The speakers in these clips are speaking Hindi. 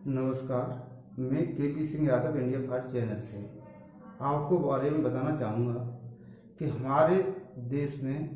नमस्कार, मैं KP Singh Yadav India first channel से आपको बारे में बताना चाहूँगा कि हमारे देश में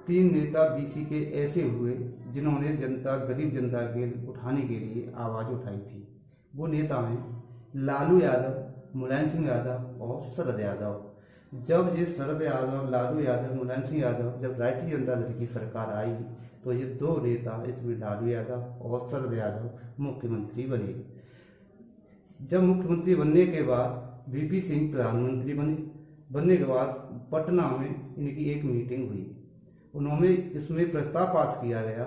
3 नेता बीसी के ऐसे हुए जिन्होंने गरीब जनता के उठाने के लिए आवाज़ उठाई थी। वो नेता हैं लालू यादव, मुलायम सिंह यादव और शरद यादव। जब ये शरद यादव, लालू यादव, मुलायम सिंह यादव जब राष्ट्रीय जनता दल की सरकार आई तो ये 2 नेता, इसमें लालू यादव और शरद यादव मुख्यमंत्री बने। जब मुख्यमंत्री बनने के बाद वीपी सिंह प्रधानमंत्री बनने के बाद पटना में इनकी एक मीटिंग हुई। उन्होंने इसमें प्रस्ताव पास किया गया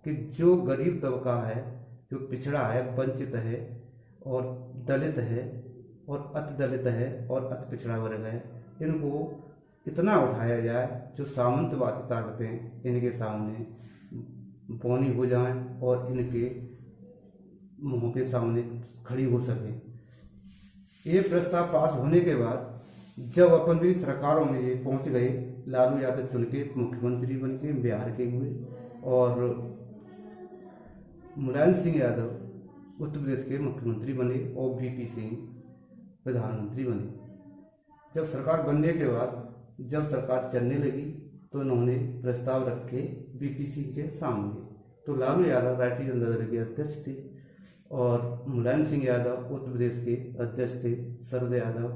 कि जो गरीब तबका है, जो पिछड़ा है, वंचित है और दलित है और अति दलित है और अति पिछड़ा वर्ग है, इनको इतना उठाया जाए जो सामंतवादी ताकतें इनके सामने बौनी हो जाएं और इनके मुंह के सामने खड़ी हो सके। ये प्रस्ताव पास होने के बाद जब अपन भी सरकारों में ये पहुंच गए, लालू यादव चुन के मुख्यमंत्री बन के बिहार के हुए और मुलायम सिंह यादव उत्तर प्रदेश के मुख्यमंत्री बने और वीपी सिंह प्रधानमंत्री बने। जब सरकार बनने के बाद जब सरकार चलने लगी तो उन्होंने प्रस्ताव रखे वीपी सिंह के सामने। तो लालू यादव राष्ट्रीय जनता दल के अध्यक्ष थे और मुलायम सिंह यादव उत्तर प्रदेश के अध्यक्ष थे। शरद यादव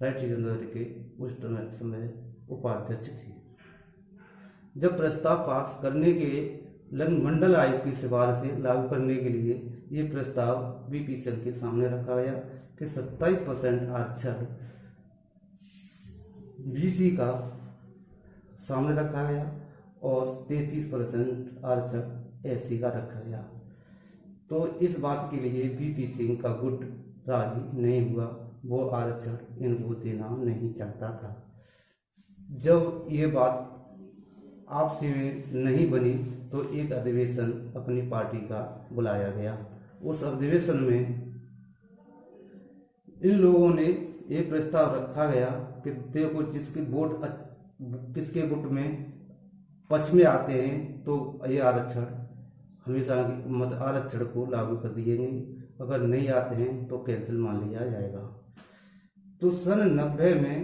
राष्ट्रीय जनता दल के उस समय उपाध्यक्ष थे। जब प्रस्ताव पास करने के मंडल आयोग की सिफारिश से लागू करने के लिए ये प्रस्ताव वीपी सिंह के सामने रखा गया कि 27% आरक्षण बीसी का सामने रखा गया और 33% आरक्षण एससी का रखा गया। तो इस बात के लिए वीपी सिंह का गुट राजी नहीं हुआ, वो आरक्षण इनको देना नहीं चाहता था। जब ये बात आपसी में नहीं बनी तो एक अधिवेशन अपनी पार्टी का बुलाया गया। उस अधिवेशन में इन लोगों ने ये प्रस्ताव रखा गया कि देखो, जिसके वोट किसके गुट में पक्ष में आते हैं तो ये आरक्षण हमेशा आरक्षण को लागू कर दिएंगे, अगर नहीं आते हैं तो कैंसिल मान लिया जाएगा। तो सन 90 में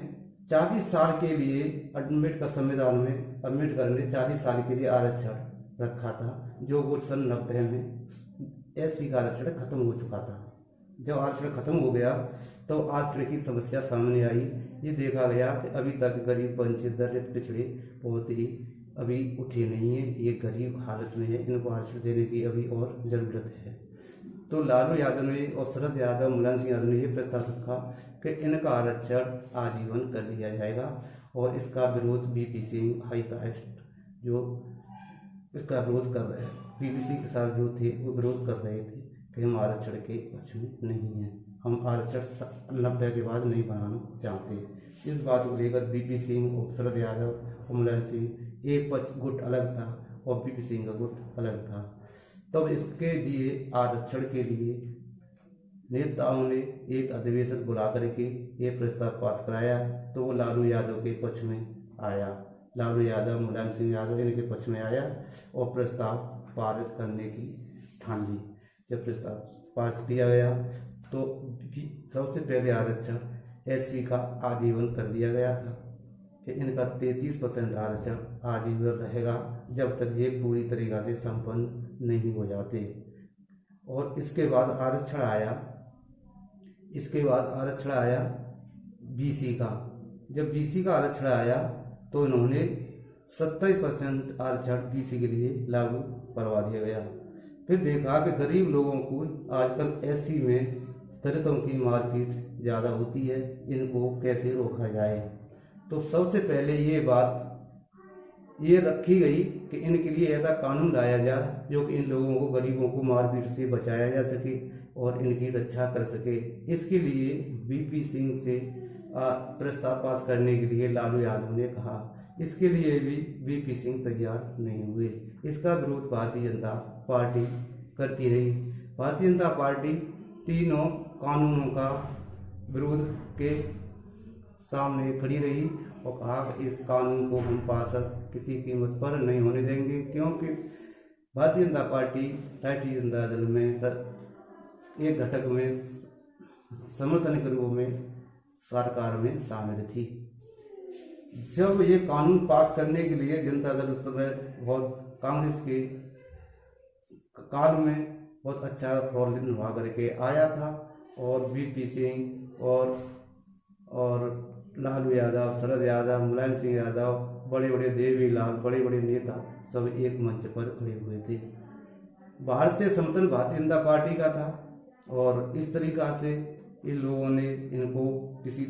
40 साल के लिए अम्बेडकर संविधान में अम्बेडकर ने 40 साल के लिए आरक्षण रखा था, जो वो सन 90 में एससी का आरक्षण खत्म हो चुका था। जब आरक्षण खत्म हो गया तो आरक्षण की समस्या सामने आई। ये देखा गया कि अभी तक गरीब, वंचित, दलित, पिछड़े बहुत ही अभी उठे नहीं है, ये गरीब हालत में है, इनको आरक्षण देने की अभी और ज़रूरत है। तो लालू यादव ने और शरद यादव, मुलायम सिंह यादव ने ये प्रस्ताव रखा कि इनका आरक्षण आजीवन कर दिया जाएगा और इसका विरोध वीपी सिंह हाई कास्ट जो इसका विरोध कर रहे हैं, वीपी सिंह के साथ जो थे वो विरोध कर रहे थे कि हम आरक्षण के पक्ष में नहीं हैं, हम आरक्षण 90 के बाद नहीं बनाना चाहते। इस बात को लेकर वीपी सिंह और शरद यादव और मुलायम सिंह एक पक्ष गुट अलग था और वीपी सिंह का गुट अलग था। तब इसके लिए आरक्षण के लिए नेताओं ने एक अधिवेशन बुला करके ये प्रस्ताव पास कराया तो वो लालू यादव के पक्ष में आया। लालू यादव, मुलायम सिंह यादव इनके पक्ष में आया और प्रस्ताव पारित करने की ठान ली। जब प्रस्ताव पास किया गया तो सबसे पहले आरक्षण एससी का आजीवन कर दिया गया था कि इनका 33% आरक्षण आजीवन रहेगा जब तक ये पूरी तरीक़ा से संपन्न नहीं हो जाते। और इसके बाद आरक्षण आया बीसी का। जब बीसी का आरक्षण आया तो इन्होंने 27% आरक्षण बीसी के लिए लागू करवा दिया गया। फिर देखा कि गरीब लोगों को आजकल एससी में दलितों की मारपीट ज़्यादा होती है, इनको कैसे रोका जाए। तो सबसे पहले ये बात ये रखी गई कि इनके लिए ऐसा कानून लाया जाए जो कि इन लोगों को, गरीबों को मारपीट से बचाया जा सके और इनकी रक्षा कर सके। इसके लिए वीपी सिंह से प्रस्ताव पास करने के लिए लालू यादव ने कहा। इसके लिए भी वीपी सिंह तैयार नहीं हुए। इसका विरोध भारतीय जनता पार्टी करती रही। भारतीय जनता पार्टी तीनों कानूनों का विरोध के सामने खड़ी रही और कहा कि इस कानून को हम पास किसी कीमत पर नहीं होने देंगे, क्योंकि भारतीय जनता पार्टी राष्ट्रीय जनता दल में एक घटक में समर्थन के रूप में सरकार में शामिल थी। जब ये कानून पास करने के लिए जनता दल उस समय बहुत कांग्रेस के काल में बहुत अच्छा रोल निभा करके आया था, और बीपी सिंह और लालू यादव, शरद यादव, मुलायम सिंह यादव, बड़े बड़े देवीलाल, बड़े बड़े नेता सब एक मंच पर खड़े हुए थे। बाहर से समर्थन भारतीय जनता पार्टी का था, और इस तरीका से इन लोगों ने इनको किसी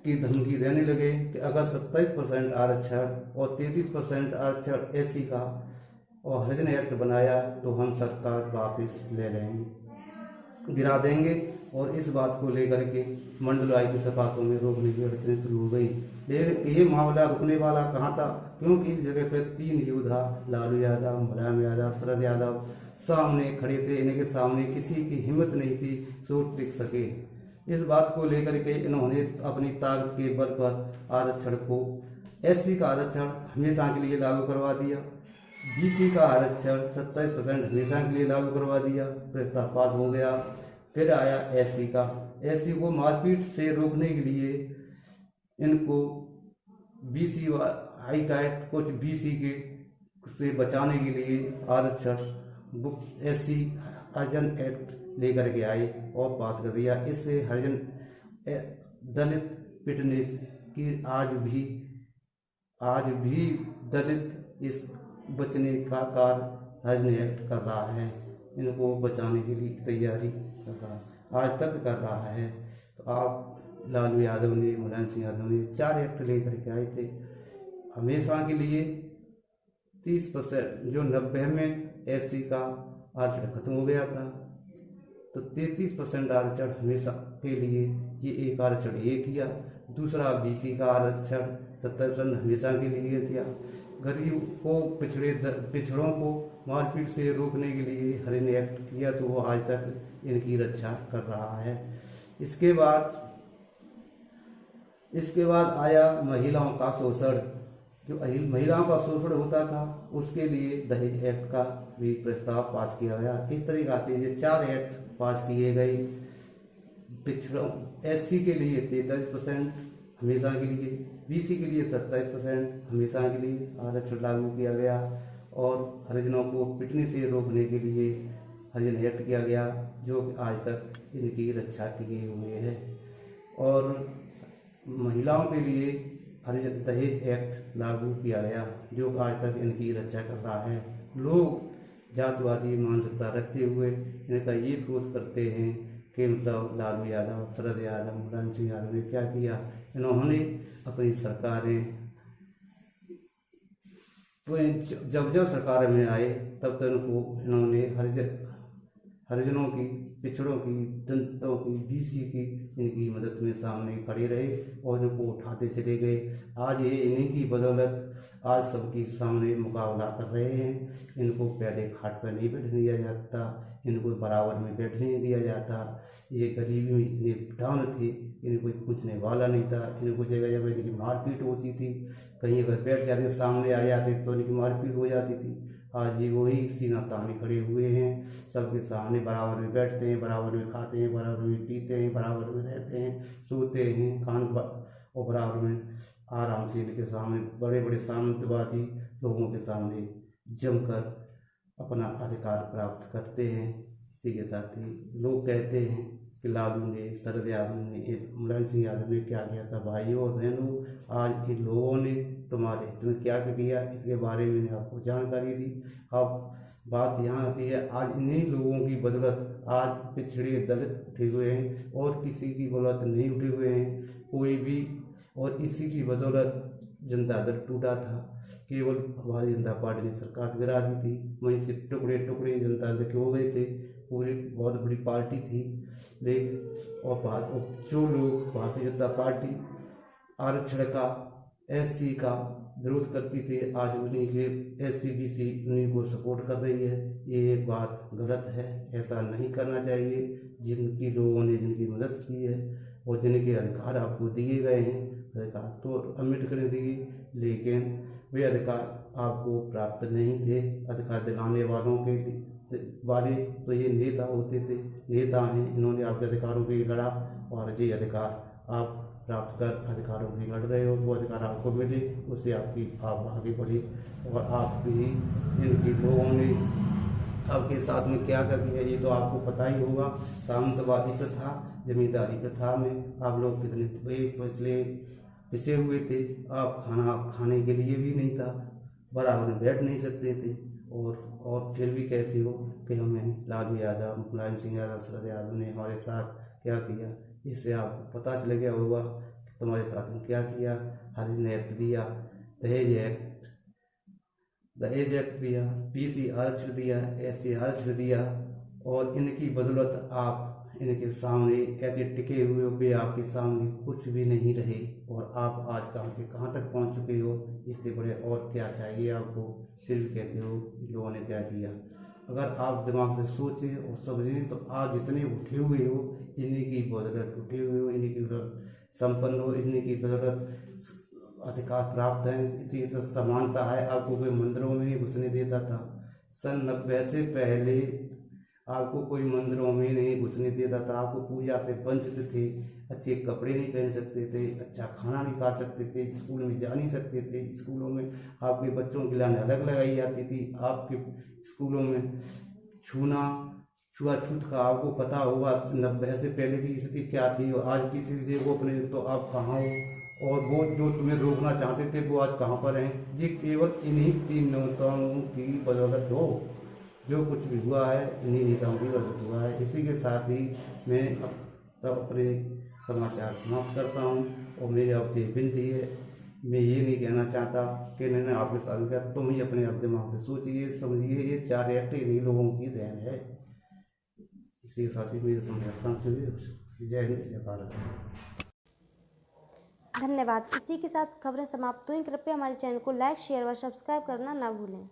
की धमकी देने लगे कि अगर 27% आरक्षण और 33% आरक्षण एससी का और हरिजन एक्ट बनाया तो हम सरकार वापस ले लेंगे, गिरा देंगे। और इस बात को लेकर के मंडल आयुक्त के सपाटों में रोकने की अड़चने शुरू हो गई। लेकिन ये मामला रुकने वाला कहाँ था, क्योंकि इस जगह पर 3 योद्धा लालू यादव, मुलायम यादव, शरद यादव सामने खड़े थे। इनके सामने किसी की हिम्मत नहीं थी चोट टिक सके। इस बात को लेकर के इन्होंने अपनी ताकत के बल पर आरक्षण को, एससी का आरक्षण हमेशा के लिए लागू करवा दिया, बीसी का आरक्षण 27% हमेशा के लिए लागू करवा दिया। प्रस्ताव पास हो गया। फिर आया एससी का। एससी को मारपीट से रोकने के लिए इनको बीसी हाई कास्ट कुछ बीसी के से बचाने के लिए आरक्षण बुक एससी हरिजन एक्ट लेकर के आए और पास कर दिया। इससे हरिजन दलित पिटने की आज भी दलित इस बचने का कार्य हरिजन एक्ट कर रहा है, इनको बचाने के लिए तैयारी कर रहा है, आज तक कर रहा है। तो आप लालू यादव ने, मुलायम सिंह यादव ने 4 एक्ट लेकर के आए थे हमेशा के लिए। 30% जो 90 में एससी का आरक्षण खत्म हो गया था, तो 33% आरक्षण हमेशा के लिए ये एक आरक्षण ये किया। दूसरा बीसी का आरक्षण 70% हमेशा के लिए किया। गरीब को, पिछड़ों को मारपीट से रोकने के लिए हरिजन एक्ट किया, तो वो आज तक इनकी रक्षा कर रहा है। इसके बाद आया महिलाओं का शोषण। जो महिलाओं का शोषण होता था उसके लिए दहेज एक्ट का भी प्रस्ताव पास किया गया। इस तरीका से ये 4 एक्ट पास किए गए। पिछड़ों एससी के लिए 33% हमेशा के लिए, बीसी के लिए 27% हमेशा के लिए आरक्षण लागू किया गया, और हरिजनों को पिटने से रोकने के लिए हरिजन एक्ट किया गया, जो आज तक इनकी रक्षा किए हुए है। और महिलाओं के लिए हरिजन दहेज एक्ट लागू किया गया, जो आज तक इनकी रक्षा कर रहा है। लोग जातिवादी मानसिकता रखते हुए इनका ये विरोध करते हैं कि मतलब लालू यादव, शरद यादव, मुलायम सिंह यादव ने क्या किया। इन्होंने अपनी सरकारें जब सरकार में आए तब तक इन्होंने हरिजनों की, पिछड़ों की, दलितों की, बीसी की इनकी मदद में सामने खड़े रहे और इनको उठाते चले गए। आज ये इन्हीं की बदौलत आज सबके सामने मुकाबला कर रहे हैं। इनको पहले खाट पर नहीं बैठने दिया जाता, इनको बराबर में बैठने नहीं दिया जाता। ये गरीबी में इतने डाउन थे, इनको कोई पूछने वाला नहीं था। इनको जगह जगह इनकी मारपीट होती थी, कहीं अगर बैठ जाते सामने आ जाते तो इनकी मारपीट हो जाती थी। आज ये वही सीना ताने खड़े हुए हैं, सबके सामने बराबर में बैठते हैं, बराबर में खाते हैं, बराबर में पीते हैं, बराबर में रहते हैं, सोते हैं, और बराबर में आराम से इनके सामने बड़े बड़े सामंतवादी लोगों के सामने जमकर अपना अधिकार प्राप्त करते हैं। इसी के साथ ही लोग कहते हैं कि लालू ने, शरद यादव ने, मुलायम सिंह यादव ने क्या किया था। भाइयों और बहनों, आज इन लोगों ने तुम्हारे हित में क्या किया, इसके बारे में मैंने आपको जानकारी दी। अब बात यहाँ आती है, आज इन्हीं लोगों की बदौलत आज पिछड़े दलित उठे हुए हैं और किसी की बदौलत नहीं उठे हुए हैं कोई भी। और इसी की बदौलत जनता दल टूटा था। केवल भारतीय जनता पार्टी ने सरकार गिरा दी थी, वहीं से टुकड़े टुकड़े जनता दल के हो गए थे। पूरी बहुत बड़ी पार्टी थी, लेकिन और जो लोग भारतीय जनता पार्टी आरक्षण का, एससी का विरोध करती थी, आज उन्हीं के एससी बीसी उन्हीं को सपोर्ट कर रही है। ये एक बात गलत है, ऐसा नहीं करना चाहिए। जिनकी लोगों ने जिनकी मदद की है और जिनके अधिकार आपको दिए गए हैं, अधिकार तो अम्बेडकर ने दिए, लेकिन वे अधिकार आपको प्राप्त नहीं थे। अधिकार दिलाने वालों के वाले तो ये नेता होते थे, नेता हैं, इन्होंने आपके अधिकारों के लिए लड़ा और ये अधिकार आप प्राप्त कर अधिकारों के लिए लड़ रहे हो, वो अधिकार आपको मिले, उससे आपकी आप आगे बढ़े और आप भी इनके लोगों ने आपके साथ में क्या कर दिया ये तो आपको पता ही होगा। सामंतवादी प्रथा, जमींदारी प्रथा में आप लोग कितने पिछे हुए थे। आप खाना खाने के लिए भी नहीं था, बराबर में बैठ नहीं सकते थे और फिर भी कहते हो कि हमें लालू यादव, मुलायम सिंह यादव, शरद यादव ने हमारे साथ क्या किया। इससे आपको पता चल गया होगा कि तुम्हारे साथ में क्या किया। हरिजन एक्ट दिया, दहेज एक्ट दिया, पीसी आरक्षण दिया, SC आरक्षण दिया और इनकी बदौलत आप इनके सामने ऐसे टिके हुए वे आपके सामने कुछ भी नहीं रहे और आप आज कहाँ से कहाँ तक पहुँच चुके हो। इससे बड़े और क्या चाहिए आपको। फिर भी कहते हो लोगों ने क्या किया। अगर आप दिमाग से सोचें और समझें तो आज जितने उठे हुए हो इन्हीं की बदौलत उठे हुए हो, इन्हीं की बदौलत संपन्न हो, इन्हीं की बदौलत अधिकार प्राप्त है। इसी तो समानता है। आपको कोई मंदिरों में नहीं घुसने देता था। सन 90 से पहले आपको कोई मंदिरों में नहीं घुसने देता था। आपको पूजा से वंचित थे, अच्छे कपड़े नहीं पहन सकते थे, अच्छा खाना नहीं खा सकते थे, स्कूल में जा नहीं सकते थे। स्कूलों में आपके बच्चों की लाइन अलग लगाई जाती थी। आपके स्कूलों में छुआछूत का आपको पता होगा 90 से पहले की स्थिति क्या थी और आज की स्थिति देखो अपने तो आप कहाँ हो और वो जो तुम्हें रोकना चाहते थे वो आज कहाँ पर हैं। ये केवल इन्हीं 3 नेताओं की बदौलत हो। जो कुछ भी हुआ है इन्हीं नेताओं की बदौलत हुआ है। इसी के साथ ही मैं अब अपने समाचार समाप्त करता हूँ और मेरी आपसे विनती है, मैं ये नहीं कहना चाहता कि मैंने आपके साथ किया। तुम ही अपने आप दिमाग से सोचिए समझिए, ये 4 एक्ट इन्हीं लोगों की देन है। इसी के साथ ही मेरे समझाता जय हिंद जय भारत। धन्यवाद। इसी के साथ खबरें समाप्त हुई। कृपया हमारे चैनल को लाइक, शेयर व सब्सक्राइब करना ना भूलें।